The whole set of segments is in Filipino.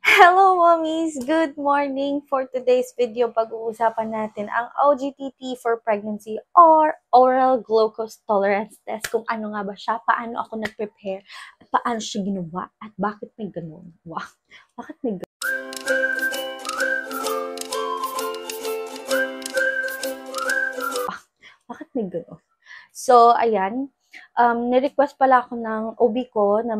Hello, mommies! Good morning! For today's video, pag-uusapan natin ang OGTT for pregnancy or oral glucose tolerance test. Kung ano nga ba siya, paano ako nag-prepare, at paano siya ginawa, at bakit may ganun. Wow! Bakit may ganun? Bakit may ganun? So, ayan. Ni-request pala ako ng OB ko na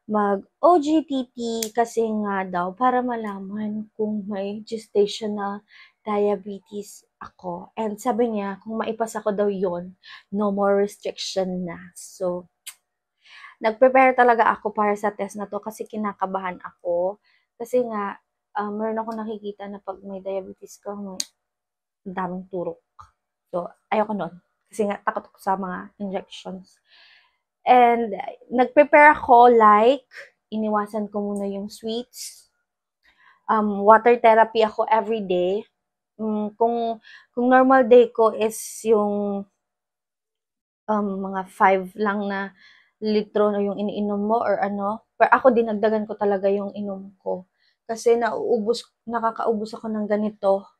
mag-OGTT kasi nga daw para malaman kung may gestational diabetes ako. And sabi niya, kung maipasa ko daw yon, no more restriction na. So, nag-prepare talaga ako para sa test na to kasi kinakabahan ako. Kasi nga, meron ako nakikita na pag may diabetes ka, may daming turok. So, ayoko nun. Kasi nga, takot ako sa mga injections. And nag-prepare ako like, iniwasan ko muna yung sweets. Water therapy ako every day. Kung normal day ko is yung mga 5 lang na litro na yung iniinom mo or ano. Pero ako dinagdagan ko talaga yung inom ko. Kasi nakakaubos ako ng ganito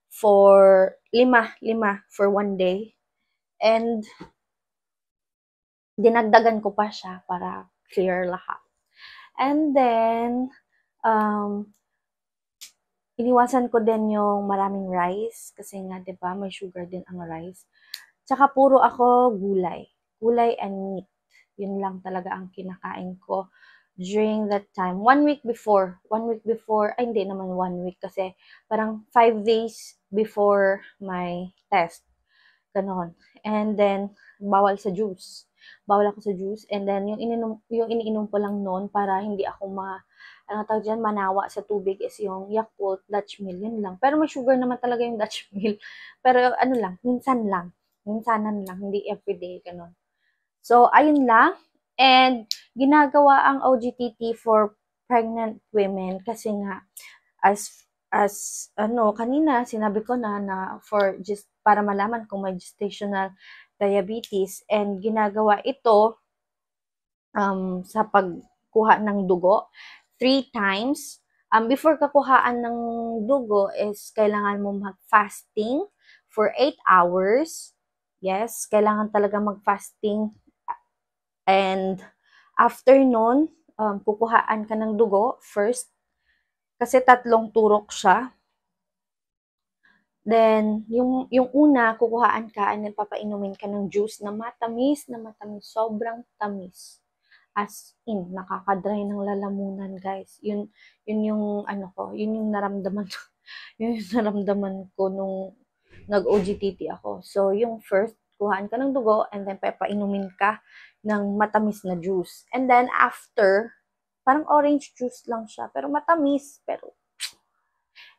for 5 for one day. And dinagdagan ko pa siya para clear lahat. And then, iniwasan ko din yung maraming rice kasi nga, 'di ba, may sugar din ang rice. Tsaka puro ako gulay. Gulay and meat. Yun lang talaga ang kinakain ko during that time. 1 week before. 1 week before, ay hindi naman 1 week kasi parang 5 days before my test. Ganon. And then, bawal sa juice. Bawal ako sa juice. And then, yung iniinom ko lang noon para hindi ako manawa sa tubig is yung Yakult Dutch Mill. Yun lang. Pero may sugar naman talaga yung Dutch Mill. Pero ano lang, minsan lang. Minsanan lang, hindi everyday, ganon. So, ayun lang. And, ginagawa ang OGTT for pregnant women kasi nga, kanina sinabi ko na for just para malaman kung may gestational diabetes, and ginagawa ito sa pagkuha ng dugo 3 times. Before kakuhaan ng dugo is kailangan mo mag-fasting for 8 hours. Yes, kailangan talaga mag-fasting. And after nun, kukuhaan ka ng dugo first kasi 3 turok siya. Then, yung una, kukuhaan ka and then papainumin ka ng juice na matamis, sobrang tamis. As in, nakaka-dry ng lalamunan, guys. Yun yung yun yung naramdaman yun yung naramdaman ko nung nag-OGTT ako. So, yung first, kuhaan ka ng dugo and then papainumin ka ng matamis na juice. And then after, parang orange juice lang siya, pero matamis, pero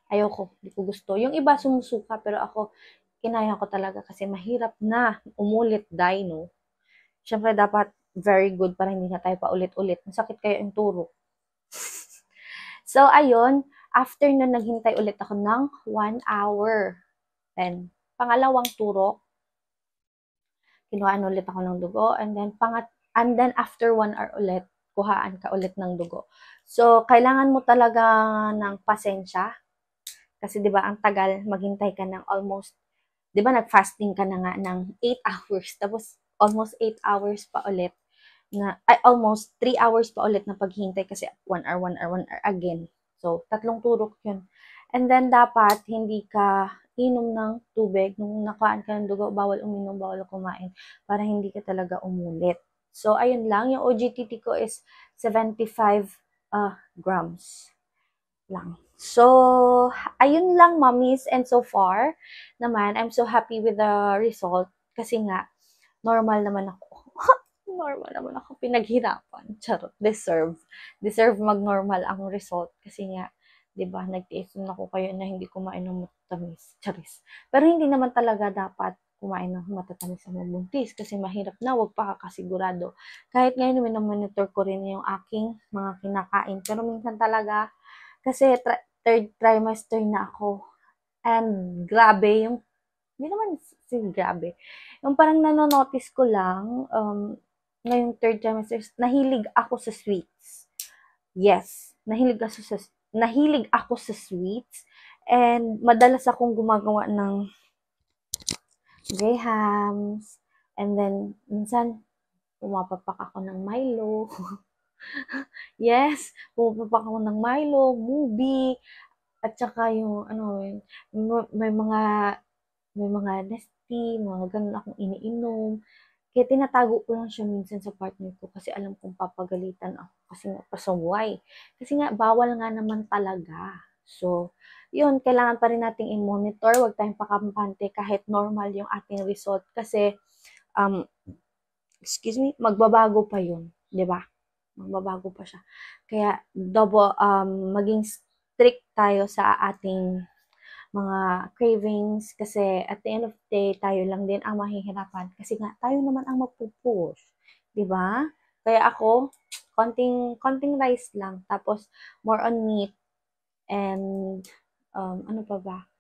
ayoko, hindi ko gusto. Yung iba sumusuka, pero ako, kinaya ko talaga kasi mahirap na umulit no? Siyempre, dapat very good para hindi na tayo paulit-ulit. Masakit kaya yung turo. So, ayun, after nun, naghintay ulit ako ng 1 hour. Then, pangalawang turok, kinuhaan ulit ako ng dugo, and then after 1 hour ulit, kuhaan ka ulit ng dugo. So, kailangan mo talaga ng pasensya, kasi 'di ba ang tagal maghintay ka ng almost, 'di ba nag-fasting ka na nga ng 8 hours, tapos almost 8 hours pa ulit almost 3 hours pa ulit na paghintay kasi 1 hour, 1 hour, 1 hour again. So, 3 turok yun. And then, dapat hindi ka inom ng tubig. Nung nakuhaan ka ng dugo, bawal uminom, bawal kumain para hindi ka talaga umulit. So, ayun lang. Yung OGTT ko is 75 grams lang. So, ayun lang, mommies. And so far, naman, I'm so happy with the result kasi nga, normal naman ako. Normal naman ako. Pinaghirapan. Charot. Deserve mag-normal ang result kasi nga, 'di ba, nag-tiis na ako kayo na hindi kumain ng matatamis. Charis. Pero hindi naman talaga dapat kumain ng matatamis sa mabuntis kasi mahirap na, wag pa kakasigurado. Kahit ngayon, monitor ko rin yung aking mga kinakain. Pero minsan talaga, kasi third trimester na ako. And grabe, hindi naman grabe. Yung parang nanonotice ko lang, ngayong third trimester, nahilig ako sa sweets. Yes, nahilig ako sa sweets. And madalas akong gumagawa ng grahams. And then, minsan, pumapapak ako ng Milo. Yes, pumapapak ako ng Milo, movie, at saka yung, ano, may mga, may mga Nestea, mga ganun akong iniinom. Kaya tinatago ko lang siya minsan sa partner ko kasi alam kong papagalitan ako. Kasi nga, pasaway. Kasi nga, bawal nga naman talaga. So, yun, kailangan pa rin nating i-monitor. Huwag tayong pakampante kahit normal yung ating result. Kasi, um, excuse me, magbabago pa yun. 'Di ba? Magbabago pa siya. Kaya, maging strict tayo sa ating mga cravings kasi at the end of the day, tayo lang din ang mahihirapan kasi nga tayo naman ang magpupush, 'di ba? Kaya ako, konting rice lang tapos more on meat and ano pa ba?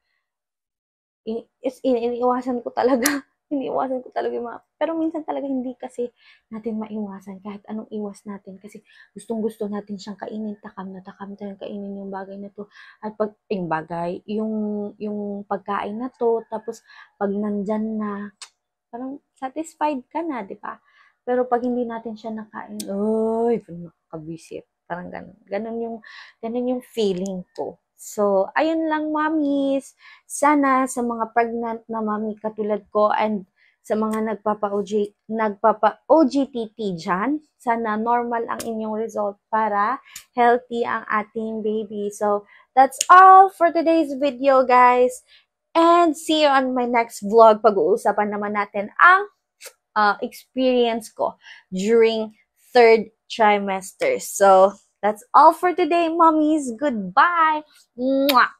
Iniiwasan ko talaga. Iniiwasan ko talaga yung mga, pero minsan talaga hindi kasi natin maiwasan kahit anong iwas natin kasi gustong-gusto natin siyang kainin, takam na takam tayong kainin yung bagay na to. At pag yung bagay, yung pagkain na to, tapos pag nandyan na, parang satisfied ka na, di ba? Pero pag hindi natin siya nakain, ay, nakakabisit. Parang ganun. Ganun yung feeling ko. So, ayun lang, mommies. Sana sa mga pregnant na mommy katulad ko and sa mga nagpapa-OGTT dyan, sana normal ang inyong result para healthy ang ating baby. So, that's all for today's video, guys. And see you on my next vlog. Pag-uusapan naman natin ang experience ko during third trimester. So, that's all for today, mommies. Goodbye! Mwah!